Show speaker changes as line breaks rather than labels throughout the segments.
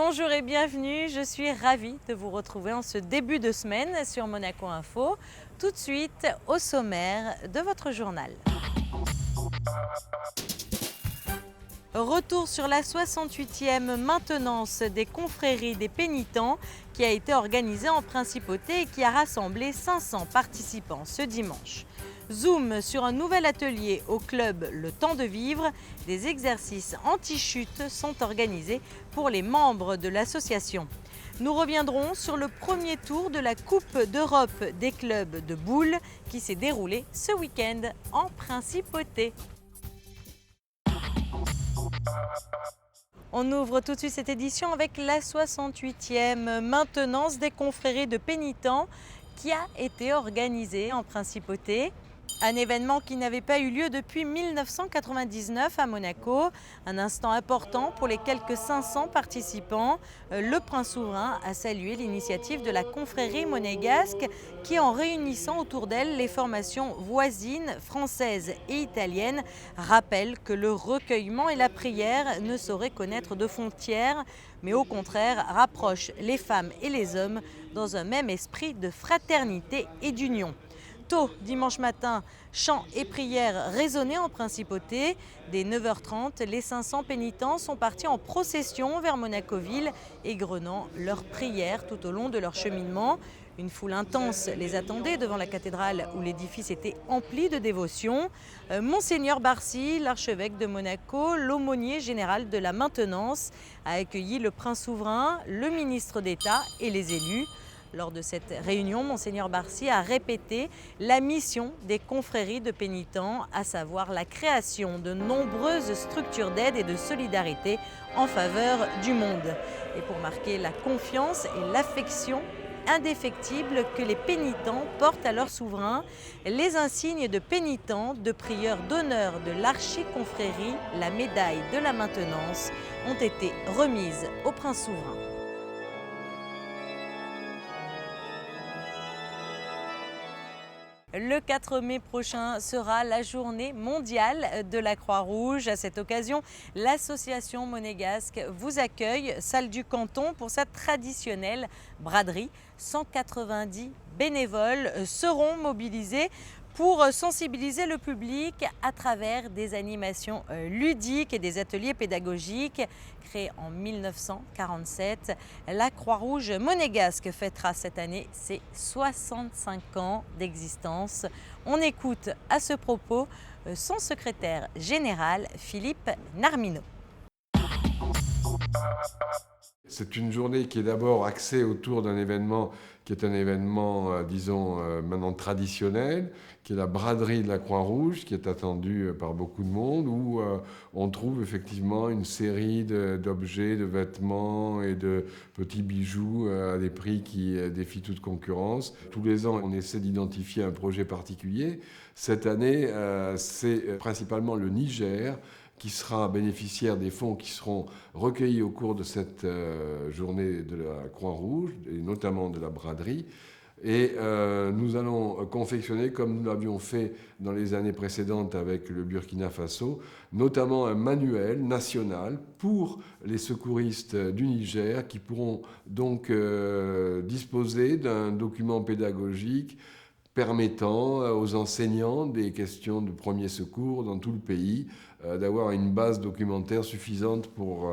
Bonjour et bienvenue, je suis ravie de vous retrouver en ce début de semaine sur Monaco Info. Tout de suite au sommaire de votre journal. Retour sur la 68e maintenance des confréries des pénitents qui a été organisée en principauté et qui a rassemblé 500 participants ce dimanche. Zoom sur un nouvel atelier au club Le Temps de Vivre. Des exercices anti-chute sont organisés pour les membres de l'association. Nous reviendrons sur le premier tour de la Coupe d'Europe des clubs de boules qui s'est déroulé ce week-end en principauté. On ouvre tout de suite cette édition avec la 68e maintenance des confréries de pénitents qui a été organisée en principauté. Un événement qui n'avait pas eu lieu depuis 1999 à Monaco. Un instant important pour les quelques 500 participants. Le prince souverain a salué l'initiative de la confrérie monégasque qui, en réunissant autour d'elle les formations voisines françaises et italiennes, rappelle que le recueillement et la prière ne sauraient connaître de frontières, mais au contraire rapprochent les femmes et les hommes dans un même esprit de fraternité et d'union. Tôt, dimanche matin, chants et prières résonnaient en principauté. Dès 9h30, les 500 pénitents sont partis en procession vers Monaco-Ville, égrenant leurs prières tout au long de leur cheminement. Une foule intense les attendait devant la cathédrale où l'édifice était empli de dévotion. Monseigneur Barcy, l'archevêque de Monaco, l'aumônier général de la maintenance, a accueilli le prince souverain, le ministre d'État et les élus. Lors de cette réunion, Monseigneur Barcy a répété la mission des confréries de pénitents, à savoir la création de nombreuses structures d'aide et de solidarité en faveur du monde. Et pour marquer la confiance et l'affection indéfectible que les pénitents portent à leur souverain, les insignes de pénitents, de prieurs d'honneur de l'archiconfrérie, la médaille de la maintenance, ont été remises au prince souverain. Le 4 mai prochain sera la journée mondiale de la Croix-Rouge. À cette occasion, l'association monégasque vous accueille, salle du canton, pour sa traditionnelle braderie. 190 bénévoles seront mobilisés pour sensibiliser le public à travers des animations ludiques et des ateliers pédagogiques. Créée en 1947, la Croix-Rouge monégasque fêtera cette année ses 65 ans d'existence. On écoute à ce propos son secrétaire général, Philippe Narmineau.
C'est une journée qui est d'abord axée autour d'un événement qui est un événement, maintenant traditionnel, qui est la braderie de la Croix-Rouge, qui est attendue par beaucoup de monde, où on trouve effectivement une série d'objets, de vêtements et de petits bijoux à des prix qui défient toute concurrence. Tous les ans, on essaie d'identifier un projet particulier. Cette année, c'est principalement le Niger qui sera bénéficiaire des fonds qui seront recueillis au cours de cette journée de la Croix-Rouge, et notamment de la braderie. Et nous allons confectionner, comme nous l'avions fait dans les années précédentes avec le Burkina Faso, notamment un manuel national pour les secouristes du Niger qui pourront donc disposer d'un document pédagogique permettant aux enseignants des questions de premier secours dans tout le pays d'avoir une base documentaire suffisante pour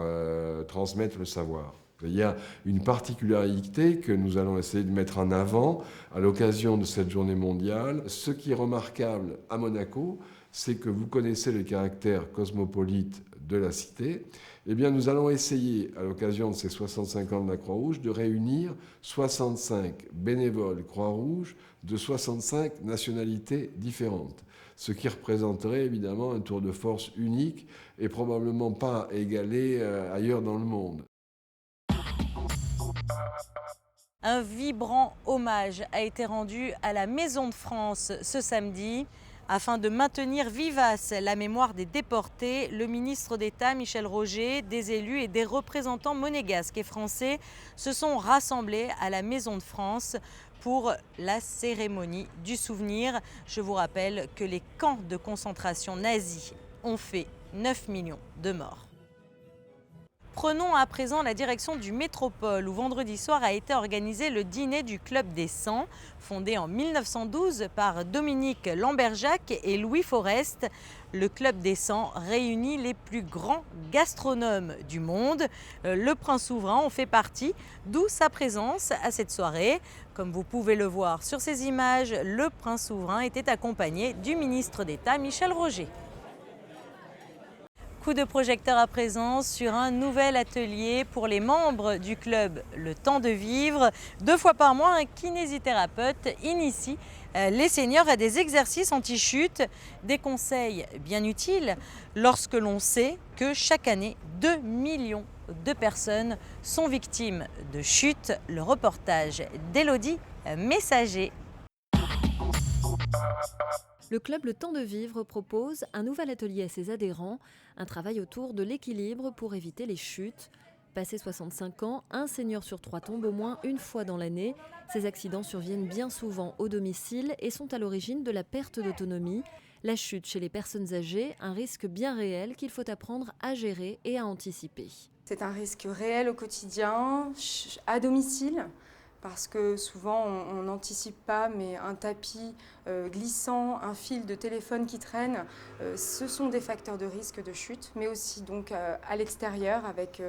transmettre le savoir. Il y a une particularité que nous allons essayer de mettre en avant à l'occasion de cette journée mondiale. Ce qui est remarquable à Monaco, c'est que vous connaissez le caractère cosmopolite de la cité. Eh bien, nous allons essayer, à l'occasion de ces 65 ans de la Croix-Rouge, de réunir 65 bénévoles Croix-Rouge de 65 nationalités différentes, ce qui représenterait évidemment un tour de force unique et probablement pas égalé ailleurs dans le monde.
Un vibrant hommage a été rendu à la Maison de France ce samedi. Afin de maintenir vivace la mémoire des déportés, le ministre d'État Michel Roger, des élus et des représentants monégasques et français se sont rassemblés à la Maison de France pour la cérémonie du souvenir. Je vous rappelle que les camps de concentration nazis ont fait 9 millions de morts. Prenons à présent la direction du Métropole où vendredi soir a été organisé le dîner du Club des 100, fondé en 1912 par Dominique Lamberjac et Louis Forest. Le Club des 100 réunit les plus grands gastronomes du monde. Le prince souverain en fait partie, d'où sa présence à cette soirée. Comme vous pouvez le voir sur ces images, le prince souverain était accompagné du ministre d'État Michel Roger. Coup de projecteur à présent sur un nouvel atelier pour les membres du club Le Temps de Vivre. 2 fois par mois, un kinésithérapeute initie les seniors à des exercices anti-chute, des conseils bien utiles lorsque l'on sait que chaque année, 2 millions de personnes sont victimes de chutes. Le reportage d'Élodie Messager.
Le club Le Temps de Vivre propose un nouvel atelier à ses adhérents, un travail autour de l'équilibre pour éviter les chutes. Passé 65 ans, un senior sur 3 tombe au moins une fois dans l'année. Ces accidents surviennent bien souvent au domicile et sont à l'origine de la perte d'autonomie. La chute chez les personnes âgées, un risque bien réel qu'il faut apprendre à gérer et à anticiper.
C'est un risque réel au quotidien, à domicile. Parce que souvent on n'anticipe pas, mais un tapis glissant, un fil de téléphone qui traîne, ce sont des facteurs de risque de chute, mais aussi donc à l'extérieur avec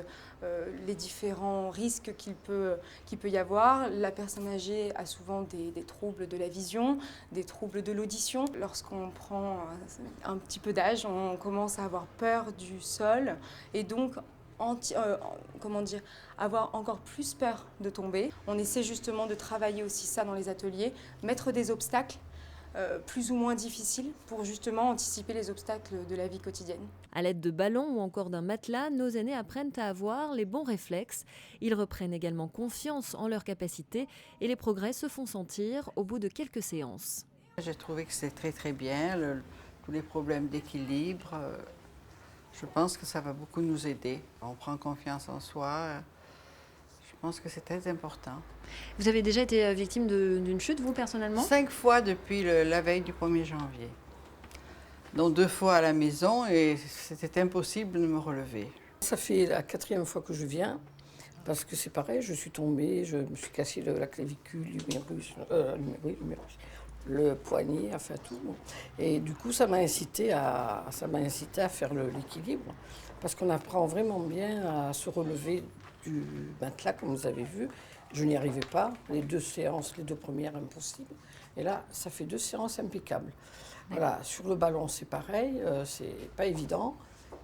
les différents risques qu'il peut y avoir. La personne âgée a souvent des troubles de la vision, des troubles de l'audition. Lorsqu'on prend un petit peu d'âge, on commence à avoir peur du sol et donc avoir encore plus peur de tomber. On essaie justement de travailler aussi ça dans les ateliers, mettre des obstacles plus ou moins difficiles pour justement anticiper les obstacles de la vie quotidienne.
À l'aide de ballons ou encore d'un matelas, nos aînés apprennent à avoir les bons réflexes. Ils reprennent également confiance en leurs capacités et les progrès se font sentir au bout de quelques séances.
J'ai trouvé que c'était très bien, tous les problèmes d'équilibre. Je pense que ça va beaucoup nous aider. On prend confiance en soi. Je pense que c'est très important.
Vous avez déjà été victime d'une chute, vous, personnellement ?
5 fois depuis la veille du 1er janvier. Donc 2 fois à la maison et c'était impossible de me relever.
Ça fait la 4e fois que je viens, parce que c'est pareil, je suis tombée, je me suis cassé la clavicule, l'humérus, le poignet, enfin tout. Et du coup, ça m'a incité à faire l'équilibre, parce qu'on apprend vraiment bien à se relever du matelas, comme vous avez vu. Je n'y arrivais pas, les 2 séances, les 2 premières, impossible. Et là, ça fait 2 séances impeccables. Voilà, sur le ballon, c'est pareil, c'est pas évident.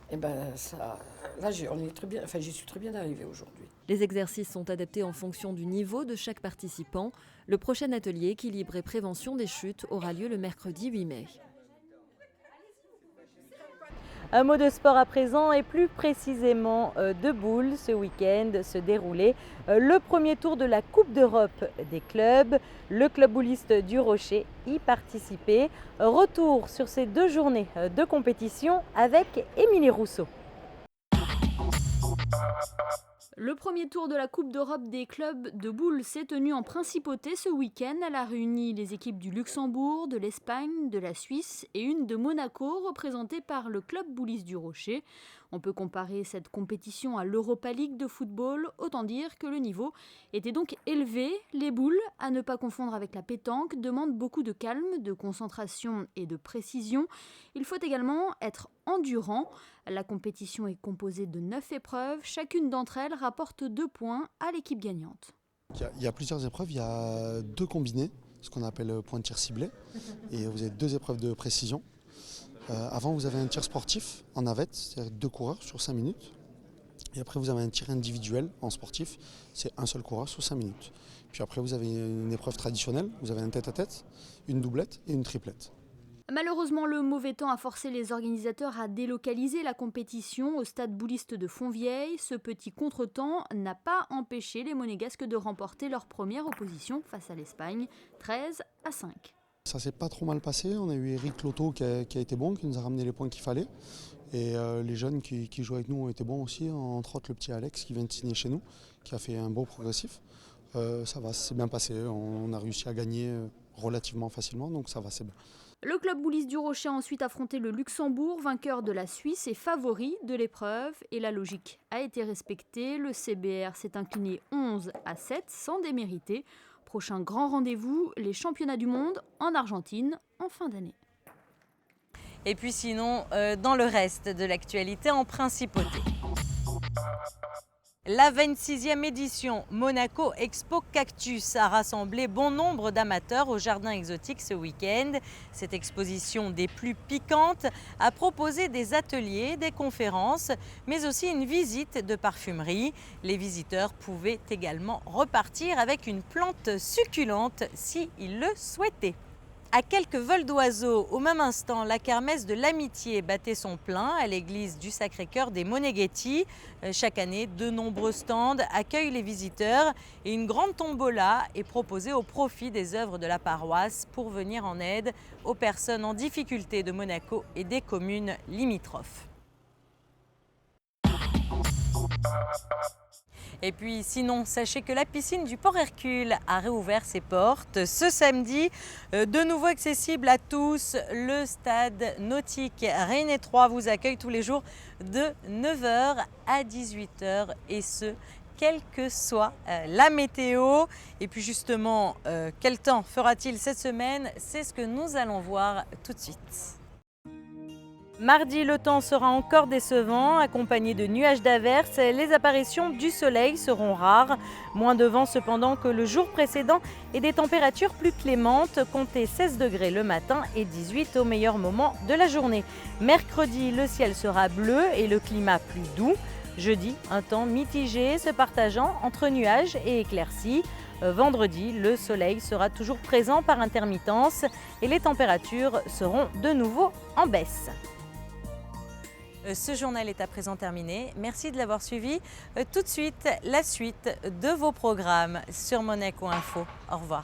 Et là, j'y suis très bien arrivée aujourd'hui.
Les exercices sont adaptés en fonction du niveau de chaque participant. Le prochain atelier équilibre et prévention des chutes aura lieu le mercredi 8 mai.
Un mot de sport à présent et plus précisément de boules. Ce week-end se déroulait le premier tour de la Coupe d'Europe des clubs. Le club bouliste du Rocher y participait. Retour sur ces 2 journées de compétition avec Émilie Rousseau.
Le premier tour de la Coupe d'Europe des clubs de boules s'est tenu en principauté ce week-end. Elle a réuni les équipes du Luxembourg, de l'Espagne, de la Suisse et une de Monaco, représentée par le club bouliste du Rocher. On peut comparer cette compétition à l'Europa League de football, autant dire que le niveau était donc élevé. Les boules, à ne pas confondre avec la pétanque, demandent beaucoup de calme, de concentration et de précision. Il faut également être endurant. La compétition est composée de 9 épreuves. Chacune d'entre elles rapporte 2 points à l'équipe gagnante.
Il y a plusieurs épreuves. Il y a 2 combinés, ce qu'on appelle point de tir ciblé. Et vous avez 2 épreuves de précision. Avant, vous avez un tir sportif en navette, c'est-à-dire 2 coureurs sur 5 minutes. Et après, vous avez un tir individuel en sportif, c'est un seul coureur sur 5 minutes. Puis après, vous avez une épreuve traditionnelle, vous avez un tête-à-tête, une doublette et une triplette.
Malheureusement, le mauvais temps a forcé les organisateurs à délocaliser la compétition au stade bouliste de Fontvieille. Ce petit contretemps n'a pas empêché les Monégasques de remporter leur première opposition face à l'Espagne, 13-5.
Ça s'est pas trop mal passé, on a eu Eric Loto qui a été bon, qui nous a ramené les points qu'il fallait. Et les jeunes qui jouent avec nous ont été bons aussi, entre autres le petit Alex qui vient de signer chez nous, qui a fait un beau progressif. Ça va, c'est bien passé, on a réussi à gagner relativement facilement, donc ça va, c'est bien.
Le club Boulis du Rocher a ensuite affronté le Luxembourg, vainqueur de la Suisse et favori de l'épreuve. Et la logique a été respectée. Le CBR s'est incliné 11-7 sans démériter. Prochain grand rendez-vous, les championnats du monde en Argentine en fin d'année.
Et puis sinon, dans le reste de l'actualité en principauté. La 26e édition Monaco Expo Cactus a rassemblé bon nombre d'amateurs au jardin exotique ce week-end. Cette exposition des plus piquantes a proposé des ateliers, des conférences, mais aussi une visite de parfumerie. Les visiteurs pouvaient également repartir avec une plante succulente s'ils le souhaitaient. À quelques vols d'oiseaux, au même instant, la kermesse de l'amitié battait son plein à l'église du Sacré-Cœur des Moneghetti. Chaque année, de nombreux stands accueillent les visiteurs et une grande tombola est proposée au profit des œuvres de la paroisse pour venir en aide aux personnes en difficulté de Monaco et des communes limitrophes. Et puis sinon, sachez que la piscine du Port Hercule a réouvert ses portes ce samedi. De nouveau accessible à tous, le stade nautique Reyné 3 vous accueille tous les jours de 9h à 18h et ce, quelle que soit la météo. Et puis justement, quel temps fera-t-il cette semaine? C'est ce que nous allons voir tout de suite. Mardi, le temps sera encore décevant, accompagné de nuages d'averses. Les apparitions du soleil seront rares. Moins de vent cependant que le jour précédent et des températures plus clémentes. Comptez 16 degrés le matin et 18 au meilleur moment de la journée. Mercredi, le ciel sera bleu et le climat plus doux. Jeudi, un temps mitigé se partageant entre nuages et éclaircies. Vendredi, le soleil sera toujours présent par intermittence et les températures seront de nouveau en baisse. Ce journal est à présent terminé. Merci de l'avoir suivi. Tout de suite, la suite de vos programmes sur Monaco Info. Au revoir.